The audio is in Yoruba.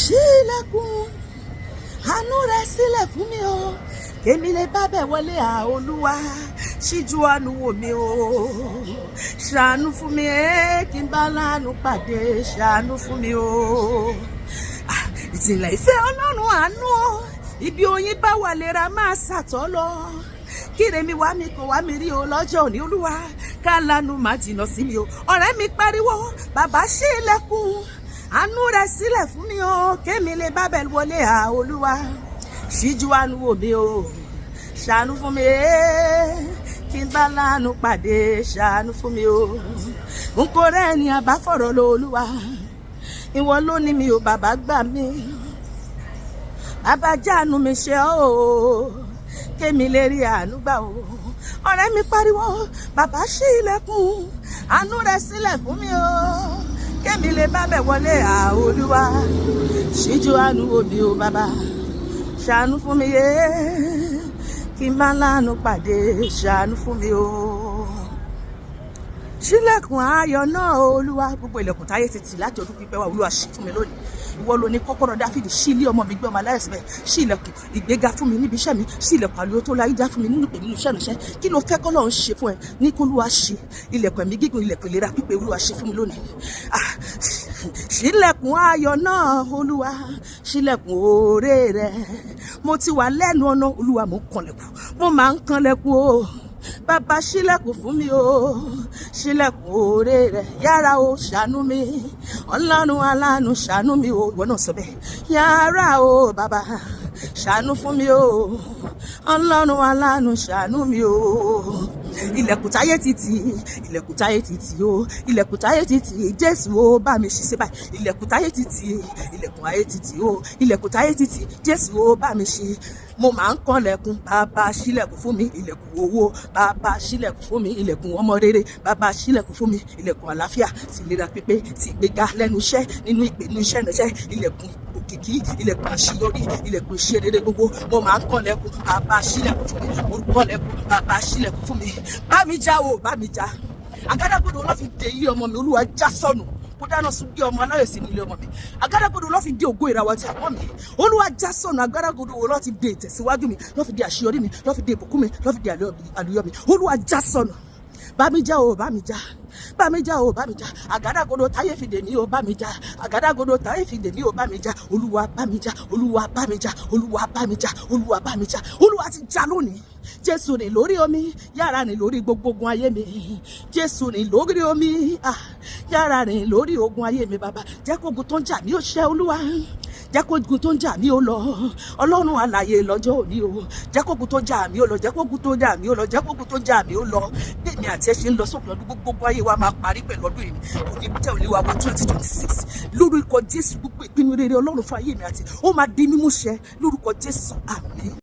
ṣílẹ̀kùn àánú rẹ sílẹ̀ fún mi o, kémi lè bá bẹ̀ wọlé Olúwa, ṣíjú àánú wò mí o, ṣàánú fún mi kí n bá láàánú pàdé, ṣàánú fún mi o. Ìjìnlẹ̀ ìfẹ́ Ọlọ́run àánú o, ibi oyin bá wà lera máa ṣàtọ́ lọ, kíre mi wá mi kò wá mi rí o lọ́jọ́ òní Olúwa, ká lánú má jìnnà sí mi o. Ọ̀rẹ́ mi pariwo, bàbá ṣí ilẹ̀kùn àánú rẹ sílẹ̀ fún mi o, kémi lè bá bẹ̀ wọlé Olúwa, ṣíjú àánú wò mí o, ṣàánú fún mi kí n bá láàánú pàdé, ṣàánú fún mi o. N kò rẹ́ ni àbá fọ̀rọ̀ lọ Olúwa, ìwọ ló ní mi ò bàbá gbà mí, bàbá jáàánú mi ṣe o, kémi lè rí àánú gbà o. Ọ̀rẹ́ mi pariwo, bàbá ṣí ilẹ̀kùn àánú rẹ sílẹ̀ fún mi o, kémi lè bá bẹ̀ wọlé Olúwa, ṣíjú àánú wò mí o bàbá, ṣàánú fún mi kí n bá láàánú pàdé, ṣàánú fún mi o. Ṣílẹ̀kùn ayọ̀ náà Olúwa, gbogbo ilẹ̀kùn táyé ti tì láti ọdún pípẹ́ wá Olúwa ṣí fún mi lónìí. Ìwọ ló ní kọ́kọ́rọ́ Dáfídì, ṣí ilé ọmọ mi gbé ọmọ aláìsí bẹ́ẹ̀, ṣí ilẹ̀kùn ìgbéga fún mi níbi iṣẹ́ mi, ṣí ilẹ̀kùn àlùyọ tó láyé já fún mi nínú nínú iṣẹ́ ìránṣẹ́. Kí ló fẹ́ k'Ọlọ́run ṣe fún ẹ ní kó Olúwa ṣe? Ilẹ̀kùn ẹ̀mí gígùn, ilẹ̀kùn ìlera pípé Olúwa ṣe fún mi lónìí. Ṣílẹ̀kùn ayọ̀ náà Olúwa, ṣílẹ̀kùn oore rẹ. Mo ti wà lẹ́nu ọ̀nà Olúwa, mo ń kanlẹ̀kùn, mo máa ń kanlẹ̀kùn o. Bàbá ṣílẹ̀kùn fún mi o, ṣílẹ̀kùn oore rẹ, yára o ṣàánú mi, Ọlọ́run aláàánú ṣàánú mi o. Ìwọ náà sọ bẹ́ẹ̀, yára o bàbá ṣàánú fún mi o, Ọlọ́run aláàánú ṣàánú mi o. Ilẹ̀kùn táyé ti tì, ilẹ̀kùn táyé ti tì o, ilẹ̀kùn táyé ti tì, Jésù o bá mi ṣí sí báyìí. Ilẹ̀kùn táyé ti tì, ilẹ̀kùn ayé ti tì o, ilẹ̀kùn táyé ti tì, Jésù o bá mi ṣí. Mo máa ń kanlẹ̀kùn, bàbá ṣílẹ̀kùn fún mi, ilẹ̀kùn owó, bàbá ṣílẹ̀kùn fún mi, ilẹ̀kùn ọmọ rere, bàbá ṣílẹ̀kùn fún mi, ilẹ̀kùn àlàáfíà, ti ìlera pípé, ti ìgbéga lẹ́nu iṣẹ́, nínú ìpè, nínú iṣẹ́ ìránṣẹ́, ilẹ̀kùn òkìkí, ilẹ̀kùn àṣeyọrí, ilẹ̀kùn ìṣerere gbogbo. Mo máa ń kanlẹ̀kùn, bàbá ṣílẹ̀kùn fún mi, mo ń kanlẹ̀kùn, bàbá ṣílẹ̀kùn fún mi. Bá mi já o, bá mi já. Àgádágodo ló fi dè ilé ọmọ mi, Olúwa já sọnù. Kó dáná sun bí ọmọ aláyọ̀sí ní ilé ọmọ mi. Àgádágodo ló fi dé ògo ìràwọ̀ àti àwọn mi, Olúwa já sọnù. Àgádágodo wo ló ti dé ìtẹ̀síwájú mi, ló fi dé àṣeyọrí mi, ló fi dé ìbùkún mi, ló fi dé àlùyọ mi, Olúwa já sọnù. Bá mi já o, bá mi já. Bá mi já o, bá mi já. Àgádágodo táyé fi dè mí o, bá mi já. Àgádágodo táyé fi dè mí o, bá mi já. Olúwa bá mi já, Olúwa bá mi já, Olúwa bá mi já, Olúwa bá mi já. Olúwa ti já lónìí. Jésù rìn lórí omi, yára rìn lórí gbogbo ogun ayé mi. Jésù rìn lórí omi, yára rìn lórí ogun ayé mi bàbá. Jẹ́ kó ogun tó ń jà mí ó ṣẹ́ Olúwa. Jẹ́ kó ogun tó ń jà mí ó lọ. Ọlọ́run alààyè lọ́jọ́ òní o. Jẹ́ kó ogun tó ń jà mí ó lọ. Jẹ́ kó ogun tó ń jà mí ó lọ. Jẹ́ kó ogun tó ń jà mí ó lọ. Bẹ́ẹ̀ni àti ẹ ṣe ń lọ sókè lọ́dún, gbogbo ayé wa máa parí pẹ̀lú ọdún yìí. Kò ní tẹ̀ òní wa wá 2026. Lórúkọ Jésù, gbogbo ìpinnu rere Ọlọ́run fún ayé mi àti ó máa di mímúṣẹ lórúkọ Jésù. Àmín.